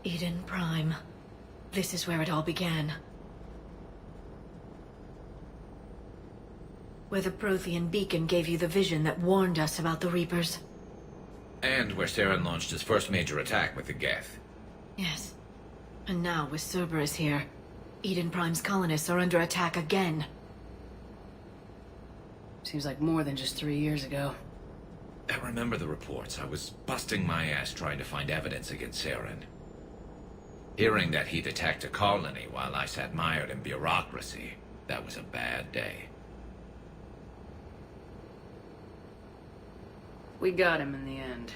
Eden Prime. This is where it all began. Where the Prothean beacon gave you the vision that warned us about the Reapers. And where Saren launched his first major attack with the Geth. Yes. And now, with Cerberus here, Eden Prime's colonists are under attack again. Seems like more than just 3 years ago. I remember the reports. I was busting my ass trying to find evidence against Saren. Hearing that he'd attacked a colony while I sat mired in bureaucracy, that was a bad day. We got him in the end.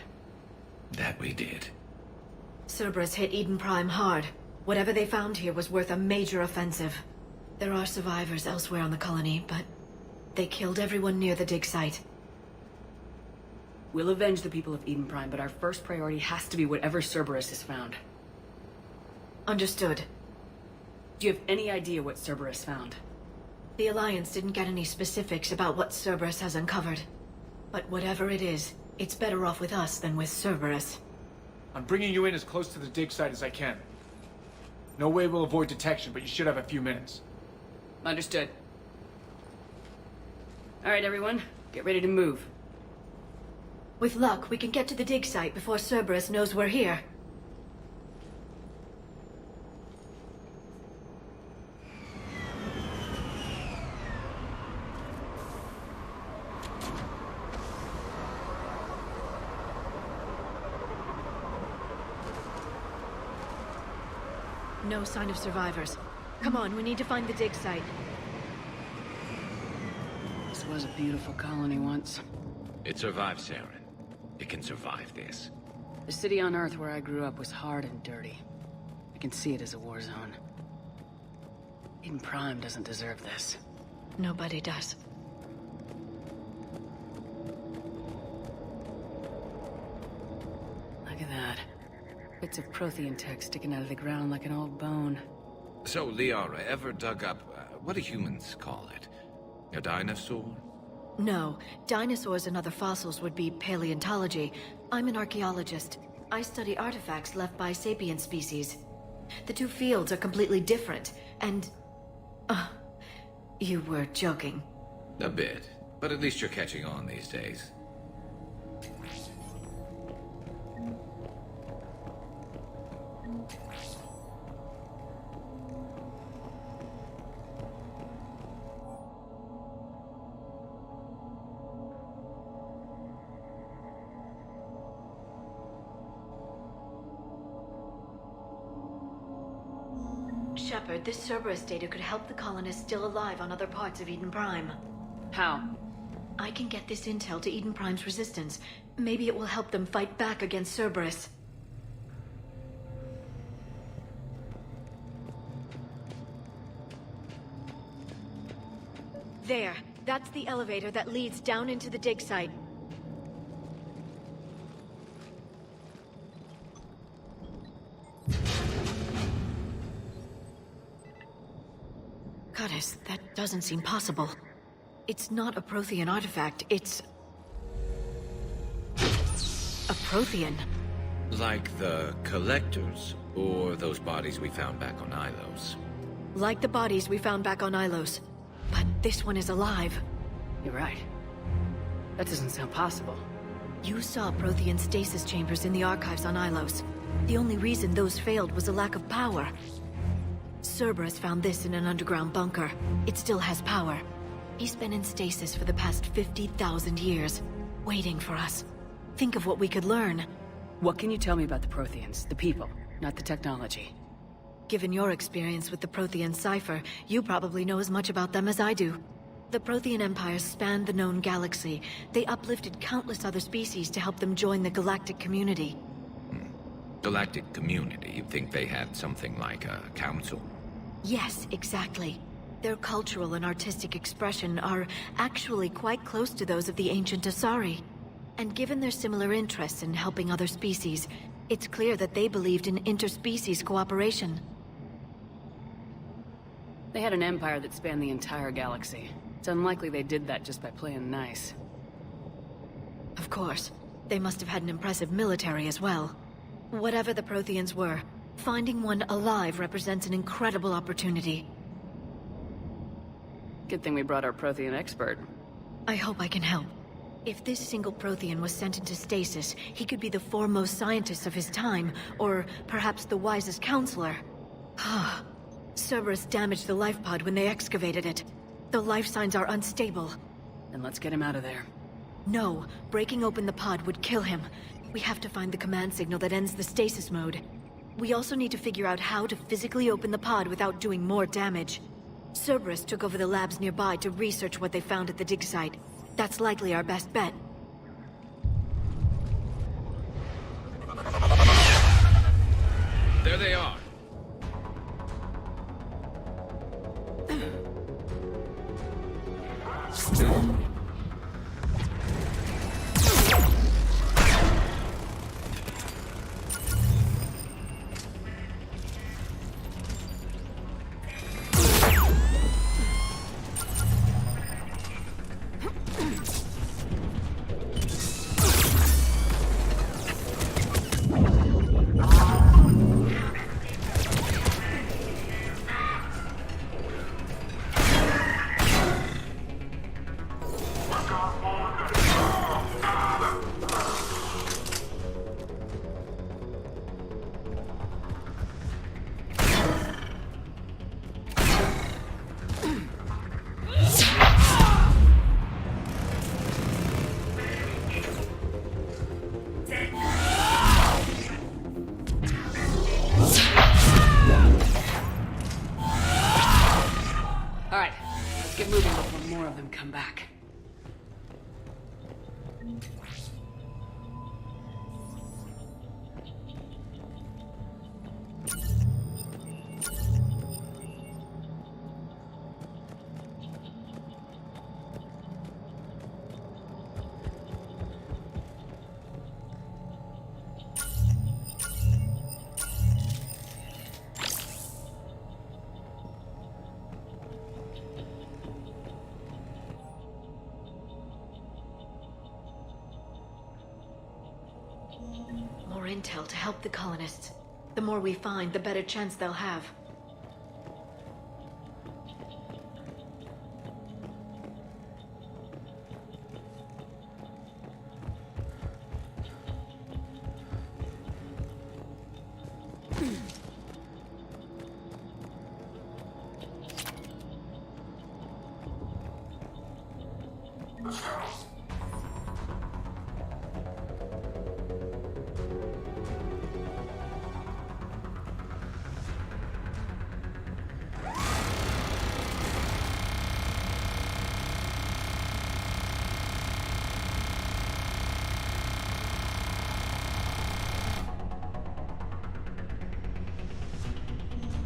That we did. Cerberus hit Eden Prime hard. Whatever they found here was worth a major offensive. There are survivors elsewhere on the colony, but they killed everyone near the dig site. We'll avenge the people of Eden Prime, but our first priority has to be whatever Cerberus has found. Understood. Do you have any idea what Cerberus found? The Alliance didn't get any specifics about what Cerberus has uncovered. But whatever it is, it's better off with us than with Cerberus. I'm bringing you in as close to the dig site as I can. No way we'll avoid detection, but you should have a few minutes. Understood. All right, everyone. Get ready to move. With luck, we can get to the dig site before Cerberus knows we're here. No sign of survivors. Come on, we need to find the dig site. This was a beautiful colony once. It survived Saren. It can survive this. The city on Earth where I grew up was hard and dirty. I can see it as a war zone. Eden Prime doesn't deserve this. Nobody does. Look at that. Bits of Prothean tech sticking out of the ground like an old bone. So, Liara, ever dug up, what do humans call it? A dinosaur? No, dinosaurs and other fossils would be paleontology. I'm an archaeologist. I study artifacts left by sapient species. The two fields are completely different, and... you were joking. A bit. But at least you're catching on these days. Shepard, this Cerberus data could help the colonists still alive on other parts of Eden Prime. How? I can get this intel to Eden Prime's resistance. Maybe it will help them fight back against Cerberus. There. That's the elevator that leads down into the dig site. Goddess, that doesn't seem possible. It's not a Prothean artifact, it's... a Prothean. Like the Collectors, or those bodies we found back on Ilos. Like the bodies we found back on Ilos. But this one is alive. You're right. That doesn't sound possible. You saw Prothean stasis chambers in the archives on Ilos. The only reason those failed was a lack of power. Cerberus found this in an underground bunker. It still has power. He's been in stasis for the past 50,000 years, waiting for us. Think of what we could learn. What can you tell me about the Protheans, the people, not the technology? Given your experience with the Prothean cipher, you probably know as much about them as I do. The Prothean empires spanned the known galaxy. They uplifted countless other species to help them join the galactic community. Galactic community? You think they had something like a council? Yes, exactly. Their cultural and artistic expression are actually quite close to those of the ancient Asari. And given their similar interests in helping other species, it's clear that they believed in interspecies cooperation. They had an empire that spanned the entire galaxy. It's unlikely they did that just by playing nice. Of course. They must have had an impressive military as well. Whatever the Protheans were, Finding one alive represents an incredible opportunity. Good thing we brought our Prothean expert. I hope I can help. If this single Prothean was sent into stasis, he could be the foremost scientist of his time, or perhaps the wisest counselor. Cerberus damaged the life pod when they excavated it. The life signs are unstable. Then let's get him out of there. No, breaking open the pod would kill him. We have to find the command signal that ends the stasis mode. We also need to figure out how to physically open the pod without doing more damage. Cerberus took over the labs nearby to research what they found at the dig site. That's likely our best bet. There they are. Alright, let's get moving before more of them come back. More intel to help the colonists. The more we find, the better chance they'll have.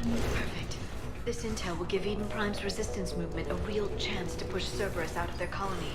Perfect. This intel will give Eden Prime's resistance movement a real chance to push Cerberus out of their colony.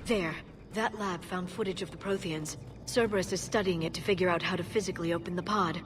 There. That lab found footage of the Protheans. Cerberus is studying it to figure out how to physically open the pod.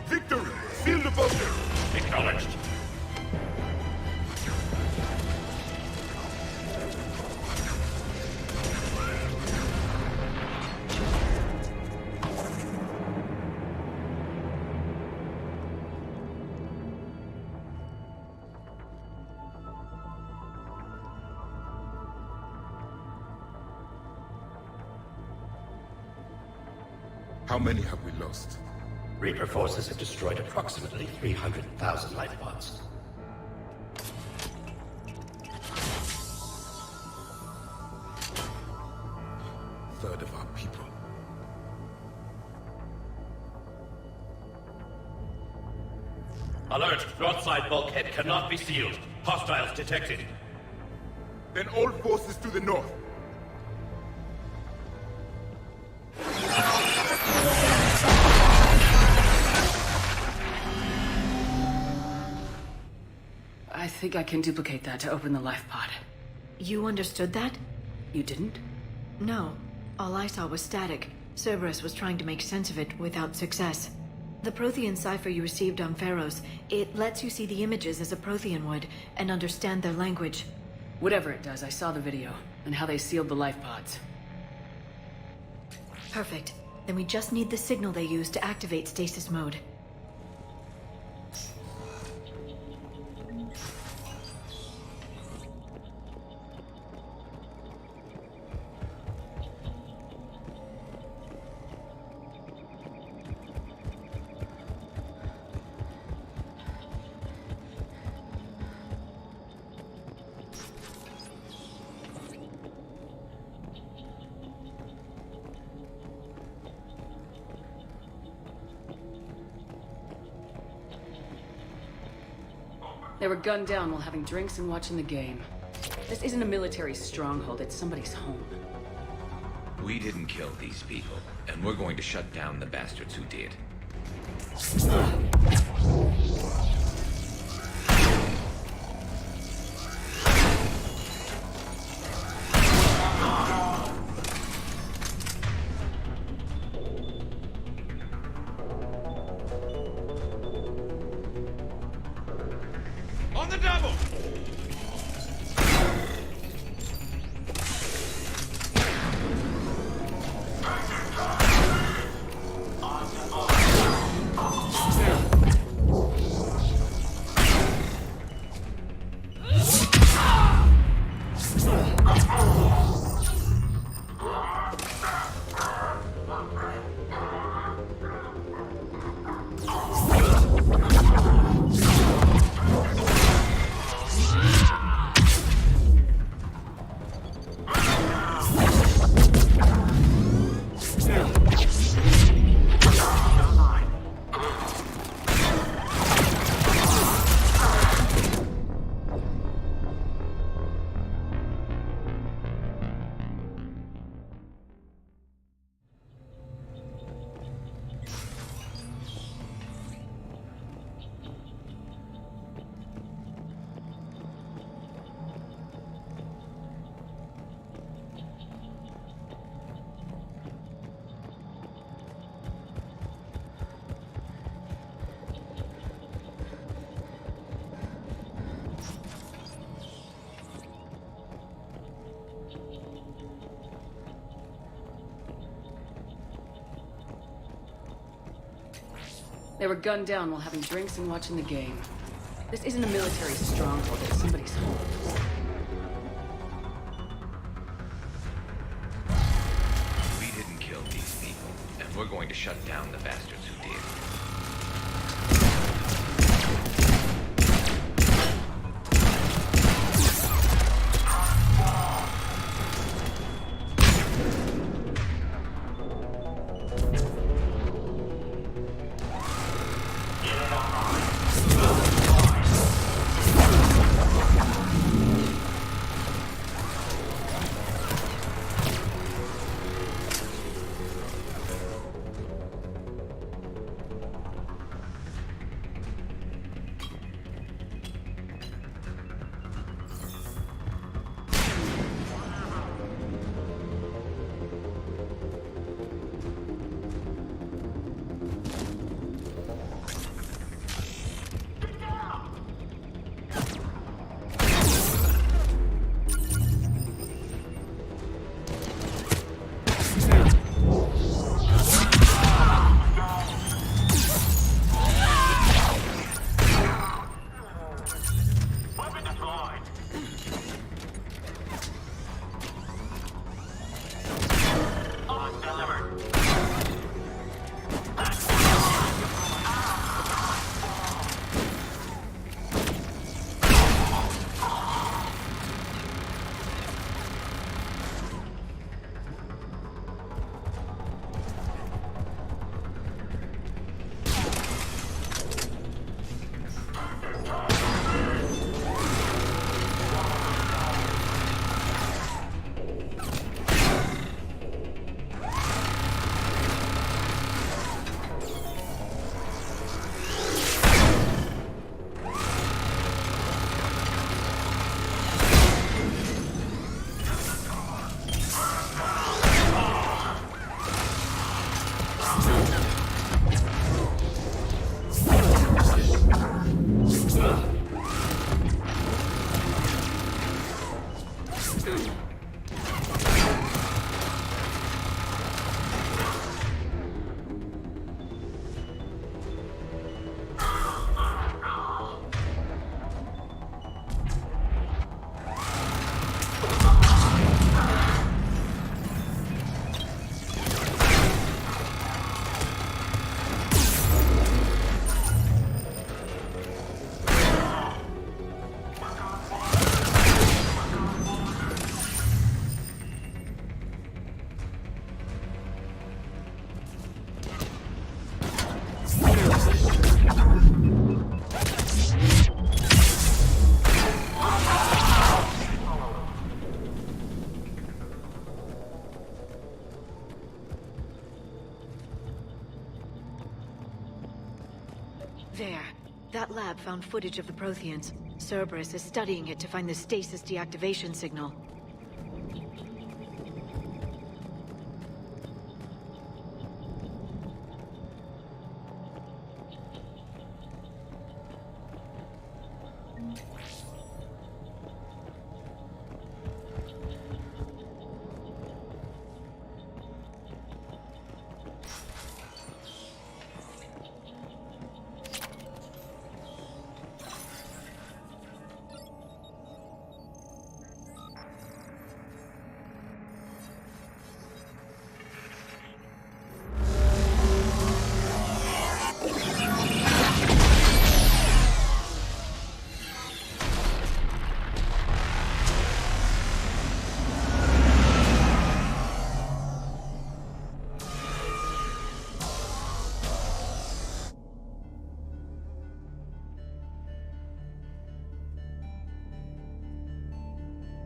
Victory! Seal the bunker! Acknowledged. How many have we lost? Reaper forces have destroyed approximately 300,000 life pods. Third of our people. Alert! North side bulkhead cannot be sealed. Hostiles detected. Then all forces to the north. I think I can duplicate that to open the life pod. You understood that? You didn't? No. All I saw was static. Cerberus was trying to make sense of it without success. The Prothean cipher you received on Pharaohs, it lets you see the images as a Prothean would, and understand their language. Whatever it does, I saw the video, and how they sealed the life pods. Perfect. Then we just need the signal they used to activate stasis mode. They were gunned down while having drinks and watching the game. This isn't a military stronghold, it's somebody's home. We didn't kill these people, and we're going to shut down the bastards who did. On the double! They were gunned down while having drinks and watching the game. This isn't a military stronghold, it's somebody's home. We didn't kill these people, and we're going to shut down the bastards who did. There. That lab found footage of the Protheans. Cerberus is studying it to find the stasis deactivation signal.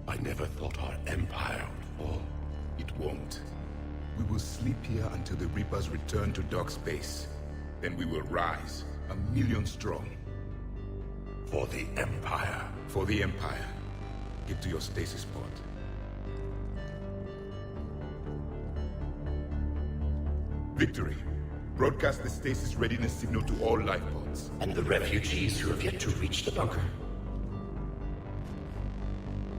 I never thought our empire would fall. It won't. We will sleep here until the Reapers return to dark space. Then we will rise, 1,000,000 strong. For the Empire. For the Empire. Get to your stasis pod. Victory. Broadcast the stasis readiness signal to all life pods. And the refugees who have yet to reach the bunker.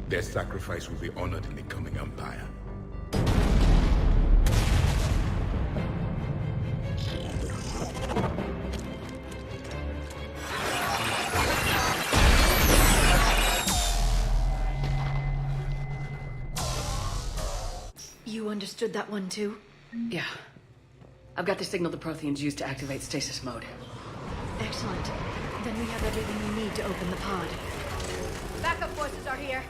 Their sacrifice will be honored in the coming Empire. You understood that one too? Yeah. I've got the signal the Protheans used to activate stasis mode. Excellent. Then we have everything we need to open the pod. Backup forces are here.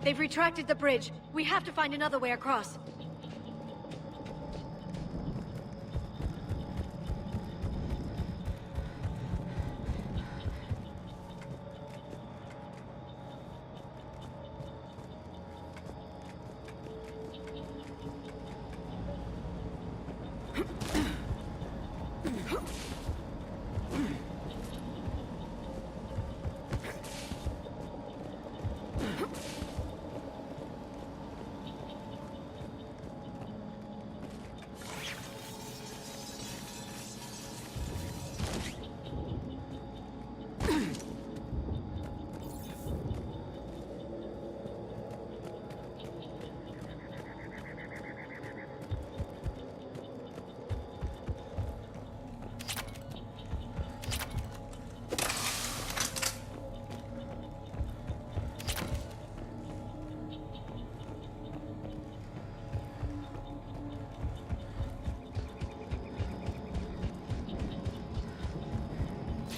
They've retracted the bridge. We have to find another way across.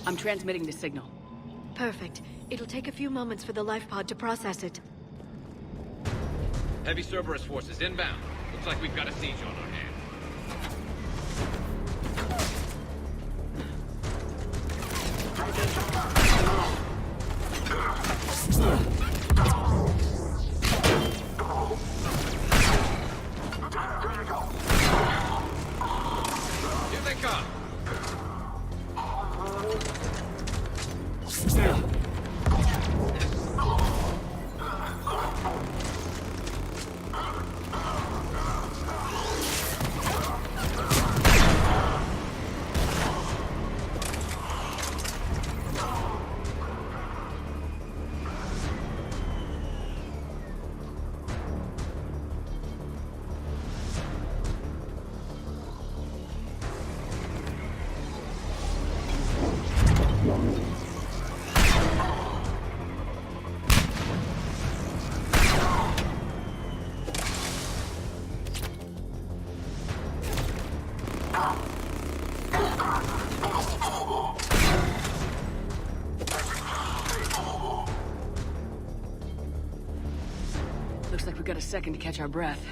I'm transmitting the signal. Perfect. It'll take a few moments for the life pod to process it. Heavy Cerberus forces inbound. Looks like we've got a siege on our hands. Here they come. Looks like we got a second to catch our breath.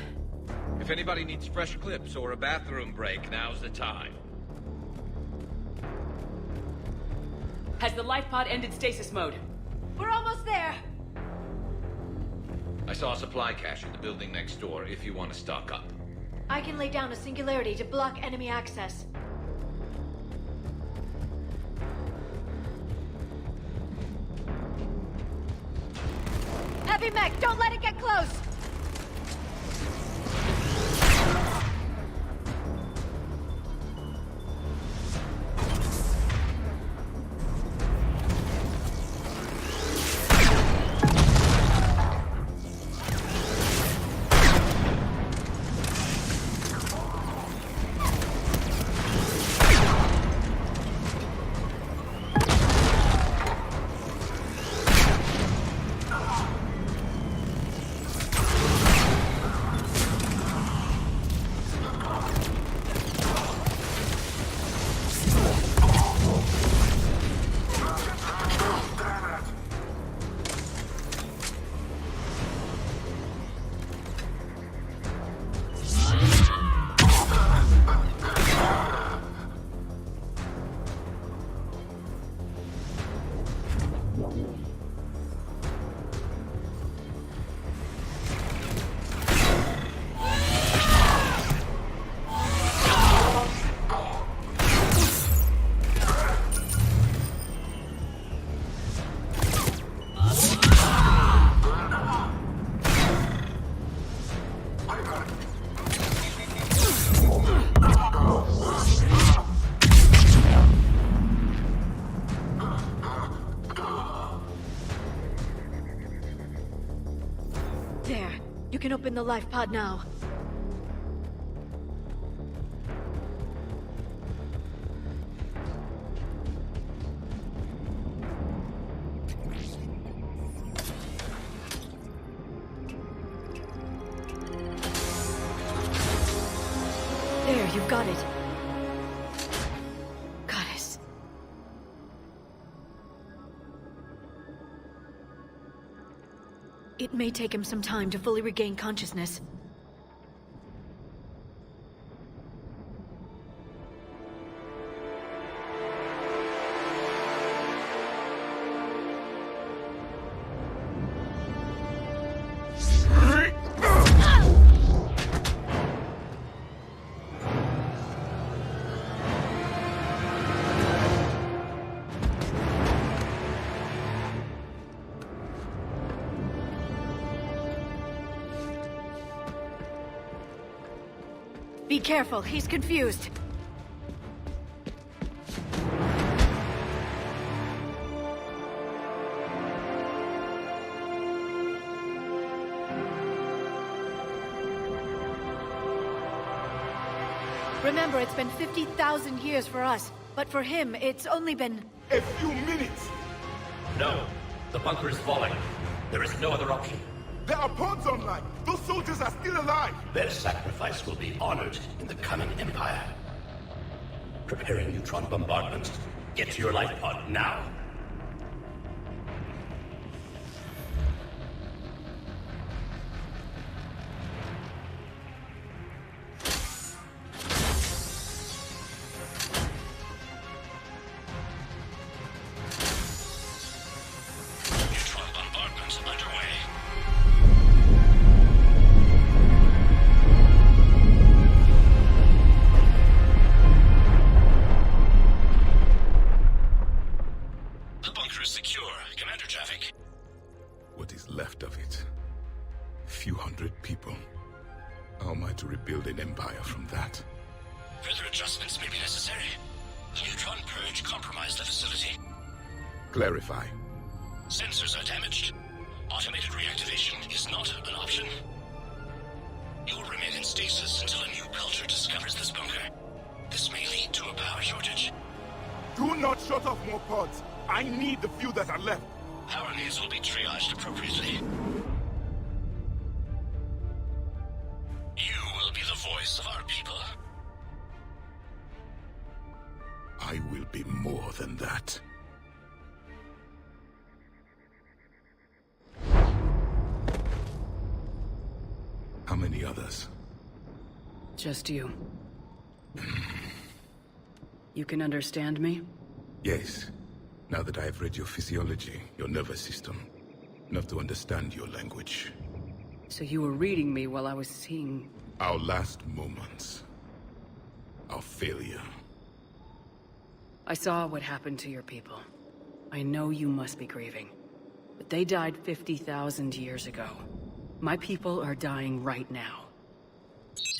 If anybody needs fresh clips or a bathroom break, now's the time. Has the life pod ended stasis mode? We're almost there! I saw a supply cache in the building next door if you want to stock up. I can lay down a singularity to block enemy access. Heavy mech, don't let it get close! There. You can open the life pod now. There, you've got it. Goddess. It may take him some time to fully regain consciousness. Be careful, he's confused. Remember, it's been 50,000 years for us, but for him, it's only been... A few minutes! No. The bunker is falling. There is no other option. There are pods online! Those soldiers are still alive! Their sacrifice will be honored in the coming Empire. Preparing neutron bombardment. Get to your life pod now. Neutron bombardment underway. The bunker is secure. Commander traffic. What is left of it? A few hundred people. How am I to rebuild an empire from that? Further adjustments may be necessary. The neutron purge compromised the facility. Clarify. Sensors are damaged. Automated reactivation is not an option. You will remain in stasis until a new culture discovers this bunker. This may lead to a power shortage. Do not shut off more pods! I need the few that are left! Power needs will be triaged appropriately. You will be the voice of our people. I will be more than that. How many others? Just you. You can understand me? Yes. Now that I have read your physiology, your nervous system, enough to understand your language. So you were reading me while I was seeing... Our last moments. Our failure. I saw what happened to your people. I know you must be grieving. But they died 50,000 years ago. My people are dying right now.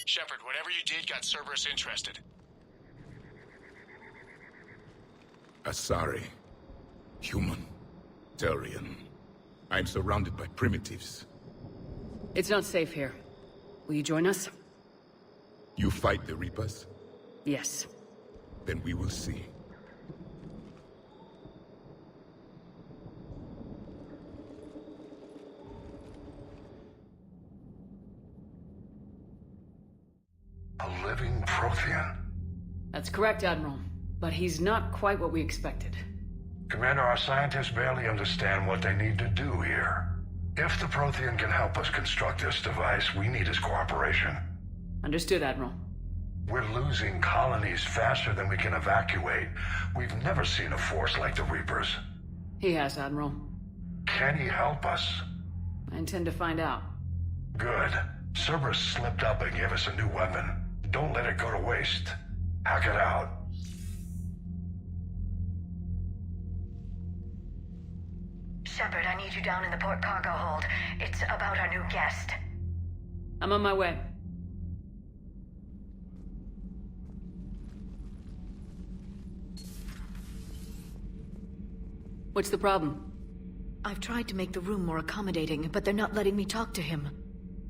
Shepard, whatever you did got Cerberus interested. Asari. Human. Turian. I'm surrounded by primitives. It's not safe here. Will you join us? You fight the Reapers? Yes. Then we will see. A living Prothean. That's correct, Admiral. But he's not quite what we expected. Commander, our scientists barely understand what they need to do here. If the Prothean can help us construct this device, we need his cooperation. Understood, Admiral. We're losing colonies faster than we can evacuate. We've never seen a force like the Reapers. He has, Admiral. Can he help us? I intend to find out. Good. Cerberus slipped up and gave us a new weapon. Don't let it go to waste. Hack it out. Shepard, I need you down in the port cargo hold. It's about our new guest. I'm on my way. What's the problem? I've tried to make the room more accommodating, but they're not letting me talk to him.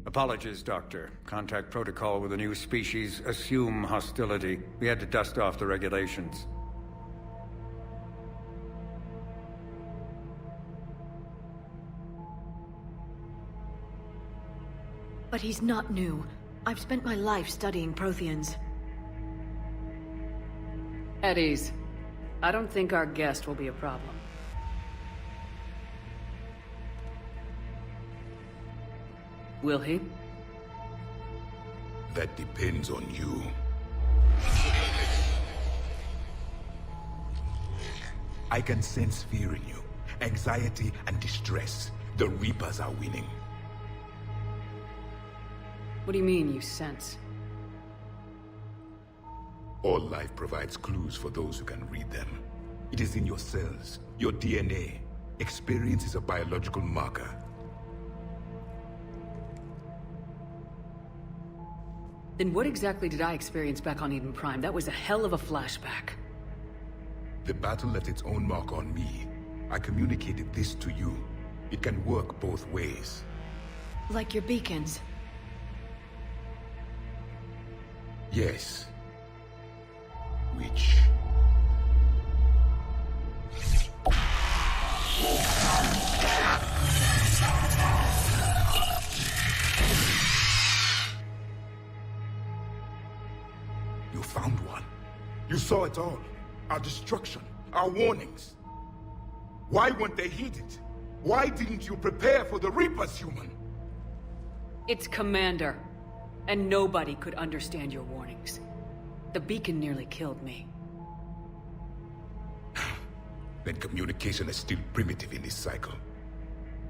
Apologies, Doctor. Contact protocol with a new species. Assume hostility. We had to dust off the regulations. But he's not new. I've spent my life studying Protheans. At ease. I don't think our guest will be a problem. Will he? That depends on you. I can sense fear in you, anxiety and distress. The Reapers are winning. What do you mean, you sense? All life provides clues for those who can read them. It is in your cells, your DNA. Experience is a biological marker. Then what exactly did I experience back on Eden Prime? That was a hell of a flashback. The battle left its own mark on me. I communicated this to you. It can work both ways. Like your beacons. Yes. Which... You found one. You saw it all. Our destruction, our warnings. Why weren't they heeded? Why didn't you prepare for the Reapers, human? It's Commander. And nobody could understand your warnings. The beacon nearly killed me. Then communication is still primitive in this cycle.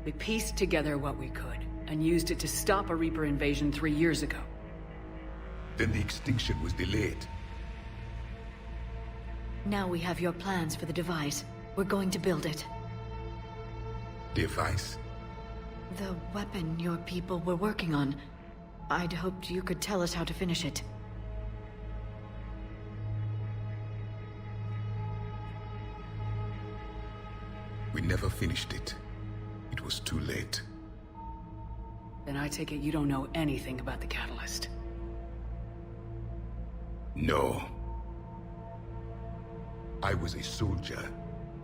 We pieced together what we could, and used it to stop a Reaper invasion 3 years ago. Then the extinction was delayed. Now we have your plans for the device. We're going to build it. Device? The weapon your people were working on. I'd hoped you could tell us how to finish it. We never finished it. It was too late. Then I take it you don't know anything about the catalyst. No. I was a soldier,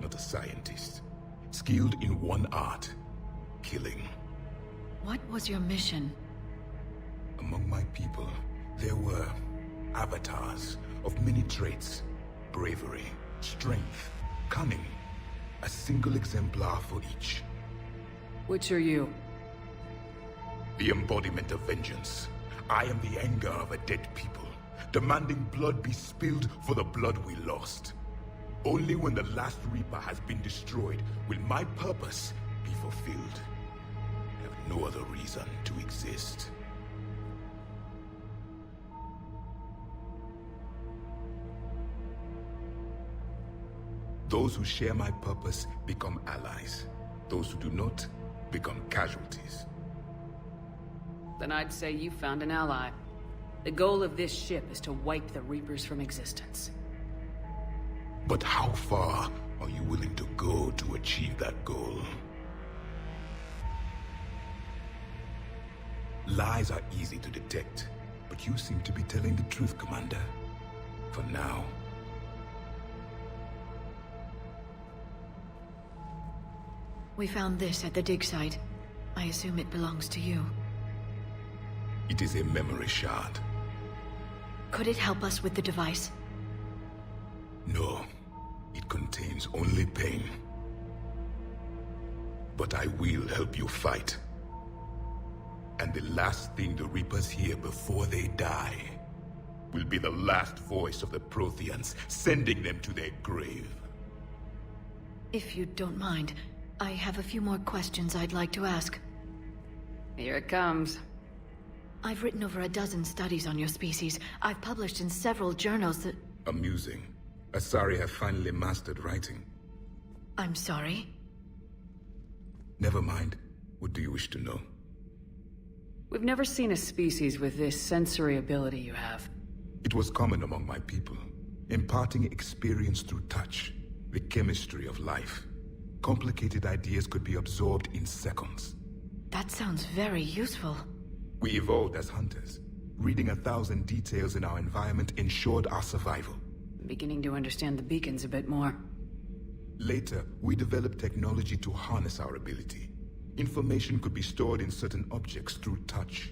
not a scientist. Skilled in one art, killing. What was your mission? Among my people, there were avatars of many traits. Bravery, strength, cunning. A single exemplar for each. Which are you? The embodiment of vengeance. I am the anger of a dead people, demanding blood be spilled for the blood we lost. Only when the last Reaper has been destroyed will my purpose be fulfilled. I have no other reason to exist. Those who share my purpose become allies. Those who do not become casualties. Then I'd say you found an ally. The goal of this ship is to wipe the Reapers from existence. But how far are you willing to go to achieve that goal? Lies are easy to detect, but you seem to be telling the truth, Commander. For now. We found this at the dig site. I assume it belongs to you. It is a memory shard. Could it help us with the device? No. It contains only pain. But I will help you fight. And the last thing the Reapers hear before they die will be the last voice of the Protheans, sending them to their grave. If you don't mind, I have a few more questions I'd like to ask. Here it comes. I've written over a dozen studies on your species. I've published in several journals that... Amusing. Asari have finally mastered writing. I'm sorry? Never mind. What do you wish to know? We've never seen a species with this sensory ability you have. It was common among my people, imparting experience through touch, the chemistry of life. Complicated ideas could be absorbed in seconds. That sounds very useful. We evolved as hunters. Reading 1,000 details in our environment ensured our survival. I'm beginning to understand the beacons a bit more. Later, we developed technology to harness our ability. Information could be stored in certain objects through touch.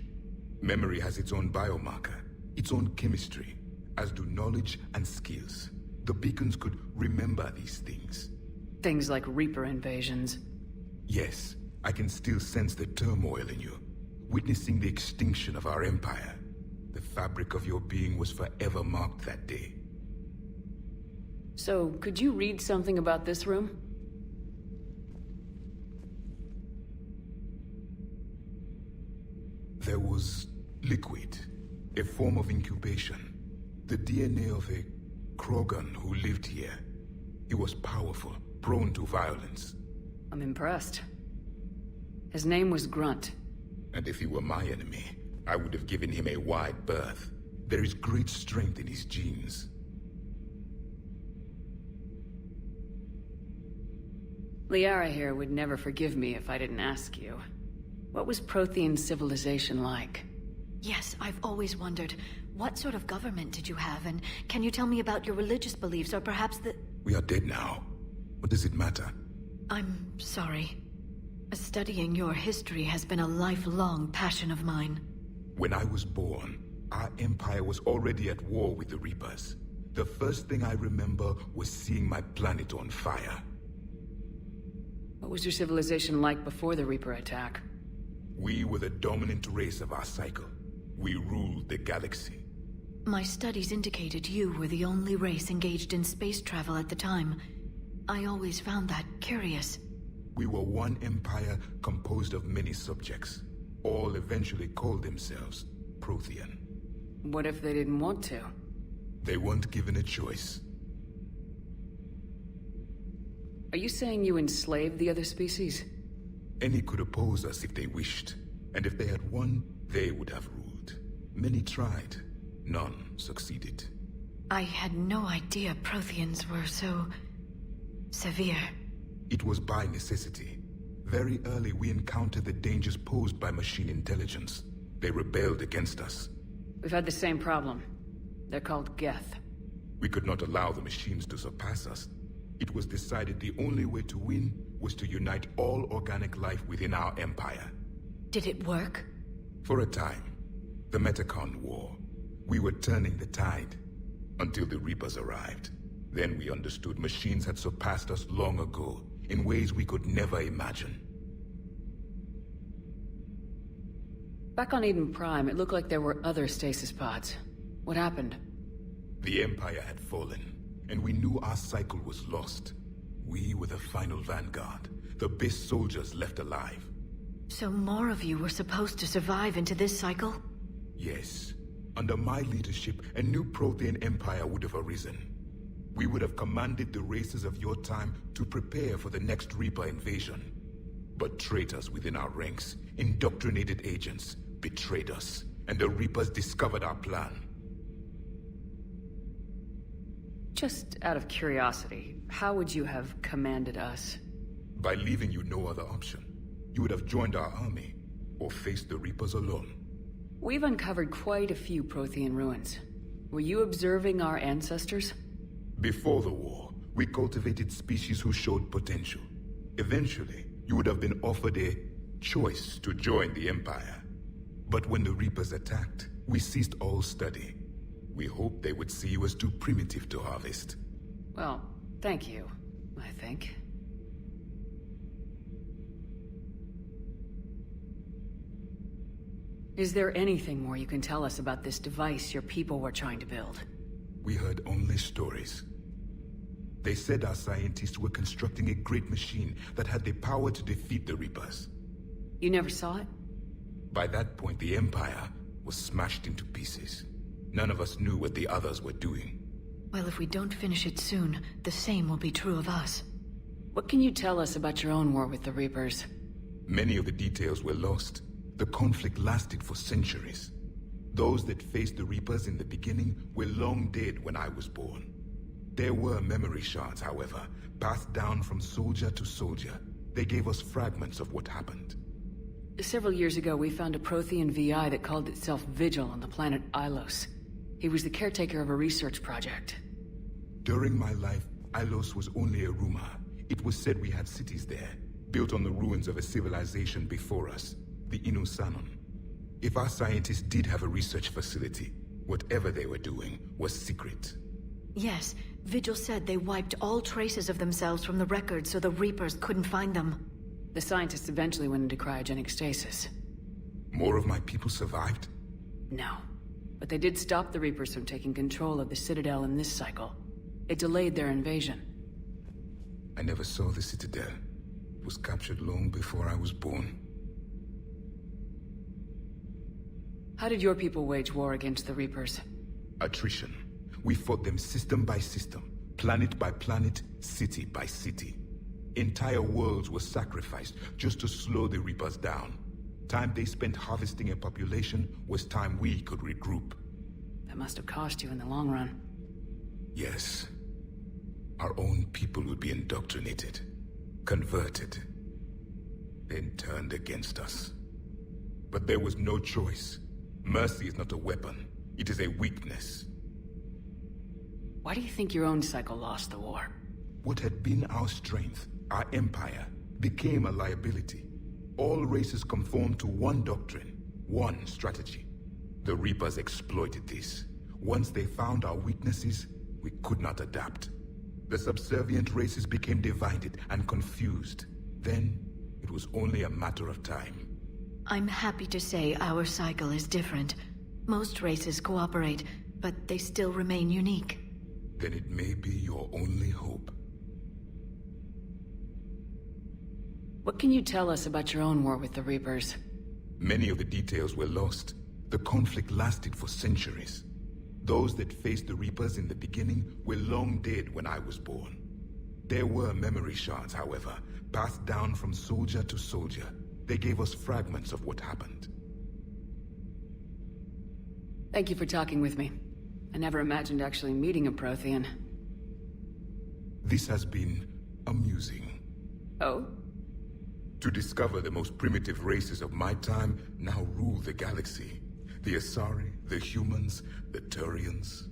Memory has its own biomarker, its own chemistry, as do knowledge and skills. The beacons could remember these things. Things like Reaper invasions. Yes, I can still sense the turmoil in you. witnessing the extinction of our empire. The fabric of your being was forever marked that day. So, could you read something about this room? There was liquid, a form of incubation. The DNA of a Krogan who lived here. He was powerful, prone to violence. I'm impressed. His name was Grunt. And if he were my enemy, I would have given him a wide berth. There is great strength in his genes. Liara here would never forgive me if I didn't ask you. What was Prothean civilization like? Yes, I've always wondered, what sort of government did you have, and can you tell me about your religious beliefs, or perhaps the... We are dead now. What does it matter? I'm sorry. Studying your history has been a lifelong passion of mine. When I was born, our empire was already at war with the Reapers. The first thing I remember was seeing my planet on fire. What was your civilization like before the Reaper attack? We were the dominant race of our cycle. We ruled the galaxy. My studies indicated you were the only race engaged in space travel at the time. I always found that curious. We were one empire composed of many subjects. All eventually called themselves Prothean. What if they didn't want to? They weren't given a choice. Are you saying you enslaved the other species? Any could oppose us if they wished, and if they had won, they would have ruled. Many tried. None succeeded. I had no idea Protheans were so... severe. It was by necessity. Very early we encountered the dangers posed by machine intelligence. They rebelled against us. We've had the same problem. They're called Geth. We could not allow the machines to surpass us. It was decided the only way to win was to unite all organic life within our empire. Did it work? For a time. The Metacon War. We were turning the tide. Until the Reapers arrived. Then we understood machines had surpassed us long ago, in ways we could never imagine. Back on Eden Prime, it looked like there were other stasis pods. What happened? The Empire had fallen, and we knew our cycle was lost. We were the final vanguard, the best soldiers left alive. So more of you were supposed to survive into this cycle? Yes. Under my leadership, a new Prothean empire would have arisen. We would have commanded the races of your time to prepare for the next Reaper invasion. But traitors within our ranks, indoctrinated agents, betrayed us, and the Reapers discovered our plan. Just out of curiosity, how would you have commanded us? By leaving you no other option. You would have joined our army, or faced the Reapers alone. We've uncovered quite a few Prothean ruins. Were you observing our ancestors? Before the war, we cultivated species who showed potential. Eventually, you would have been offered a choice to join the Empire. But when the Reapers attacked, we ceased all study. We hoped they would see you as too primitive to harvest. Well, thank you, I think. Is there anything more you can tell us about this device your people were trying to build? We heard only stories. They said our scientists were constructing a great machine that had the power to defeat the Reapers. You never saw it? By that point, the Empire was smashed into pieces. None of us knew what the others were doing. Well, if we don't finish it soon, the same will be true of us. What can you tell us about your own war with the Reapers? Many of the details were lost. The conflict lasted for centuries. Those that faced the Reapers in the beginning were long dead when I was born. There were memory shards, however, passed down from soldier to soldier. They gave us fragments of what happened. Several years ago, we found a Prothean VI that called itself Vigil on the planet Ilos. He was the caretaker of a research project. During my life, Ilos was only a rumor. It was said we had cities there, built on the ruins of a civilization before us, the Inusanon. If our scientists did have a research facility, whatever they were doing was secret. Yes, Vigil said they wiped all traces of themselves from the records so the Reapers couldn't find them. The scientists eventually went into cryogenic stasis. More of my people survived? No. But they did stop the Reapers from taking control of the Citadel in this cycle. It delayed their invasion. I never saw the Citadel. It was captured long before I was born. How did your people wage war against the Reapers? Attrition. We fought them system by system, planet by planet, city by city. Entire worlds were sacrificed just to slow the Reapers down. Time they spent harvesting a population was time we could regroup. That must have cost you in the long run. Yes. Our own people would be indoctrinated, converted, then turned against us. But there was no choice. Mercy is not a weapon. It is a weakness. Why do you think your own cycle lost the war? What had been our strength, our empire, became a liability. All races conformed to one doctrine, one strategy. The Reapers exploited this. Once they found our weaknesses, we could not adapt. The subservient races became divided and confused. Then, it was only a matter of time. I'm happy to say our cycle is different. Most races cooperate, but they still remain unique. Then it may be your only hope. What can you tell us about your own war with the Reapers? Many of the details were lost. The conflict lasted for centuries. Those that faced the Reapers in the beginning were long dead when I was born. There were memory shards, however, passed down from soldier to soldier. They gave us fragments of what happened. Thank you for talking with me. I never imagined actually meeting a Prothean. This has been amusing. Oh? To discover the most primitive races of my time now rule the galaxy. The Asari, the humans, the Turians.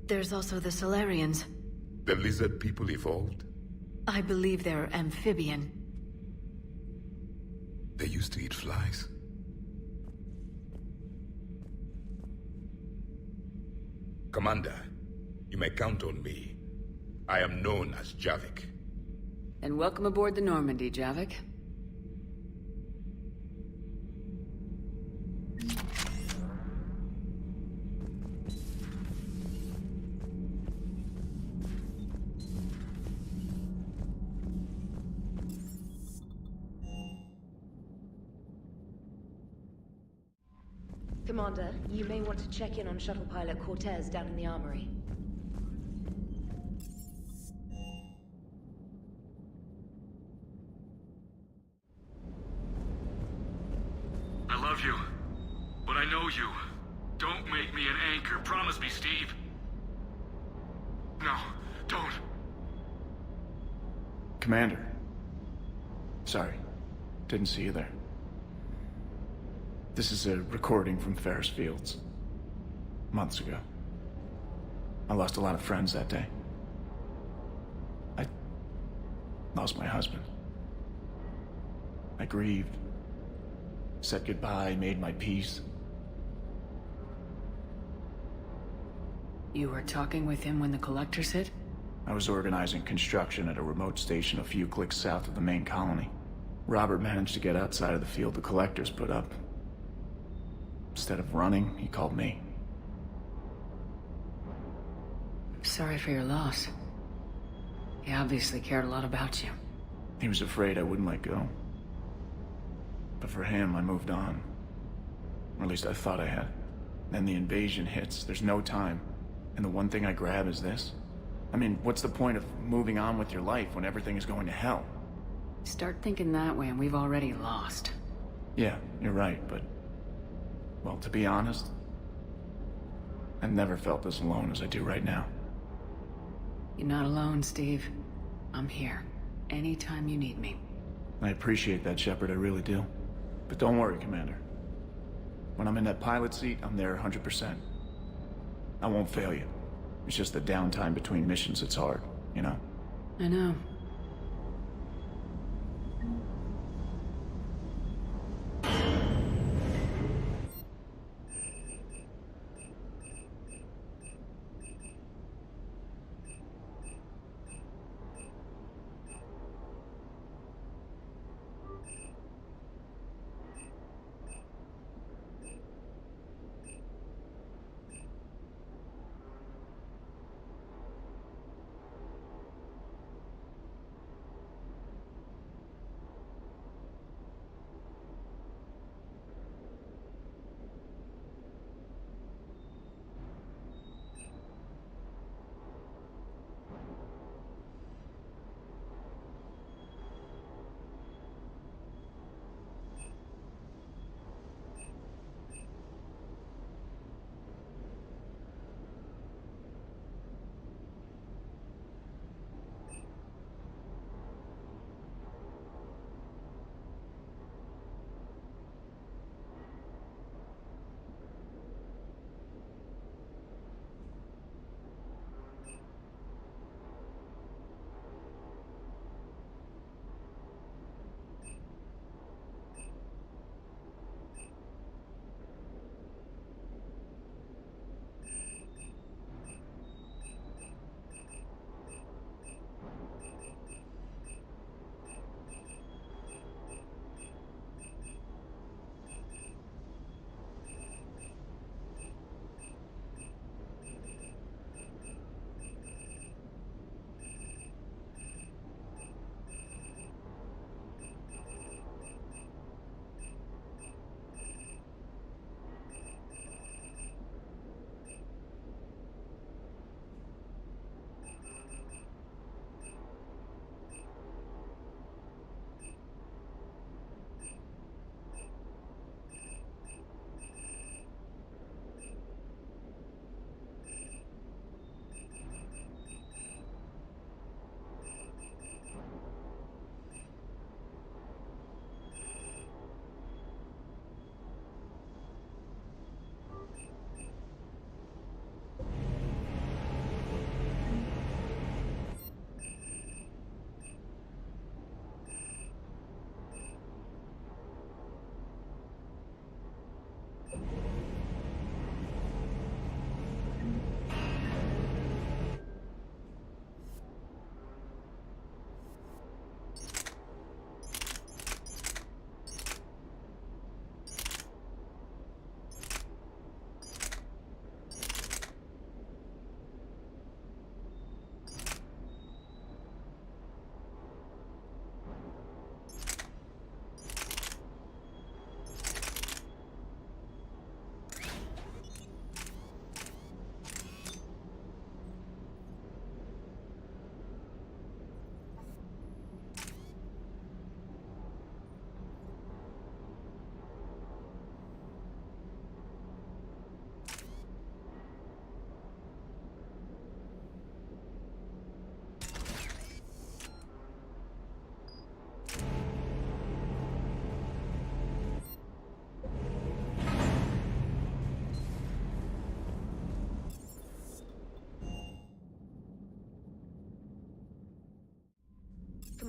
There's also the Solarians. The lizard people evolved. I believe they're amphibian. They used to eat flies. Commander, you may count on me. I am known as Javik. And welcome aboard the Normandy, Javik. Commander, you may want to check in on shuttle pilot Cortez down in the armory. I love you, but I know you. Don't make me an anchor. Promise me, Steve. No, don't. Commander. Sorry. Didn't see you there. This is a recording from Ferris Fields. Months ago. I lost a lot of friends that day. I lost my husband. I grieved. Said goodbye, made my peace. You were talking with him when the Collectors hit? I was organizing construction at a remote station a few clicks south of the main colony. Robert managed to get outside of the field the Collectors put up. Instead of running, he called me. Sorry for your loss. He obviously cared a lot about you. He was afraid I wouldn't let go. But for him, I moved on. Or at least I thought I had. Then the invasion hits, there's no time. And the one thing I grab is this. I mean, what's the point of moving on with your life when everything is going to hell? Start thinking that way and we've already lost. Yeah, you're right, but... well, to be honest, I've never felt as alone as I do right now. You're not alone, Steve. I'm here. Anytime you need me. I appreciate that, Shepard, I really do. But don't worry, Commander. When I'm in that pilot seat, I'm there 100%. I won't fail you. It's just the downtime between missions that's hard, you know? I know.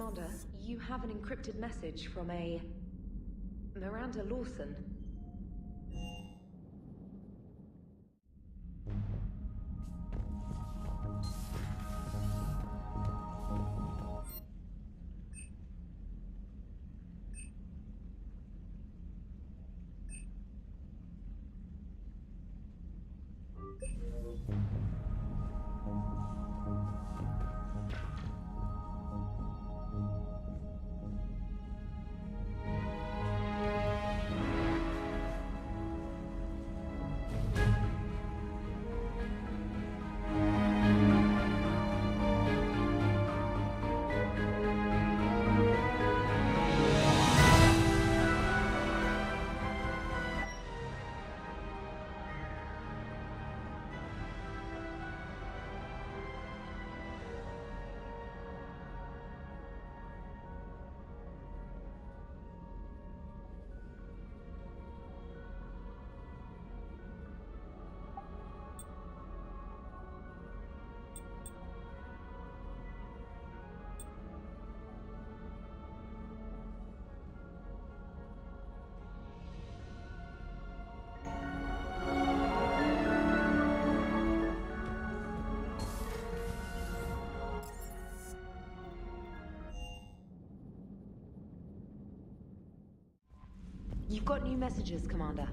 Commander, you have an encrypted message from a... Miranda Lawson. You've got new messages, Commander.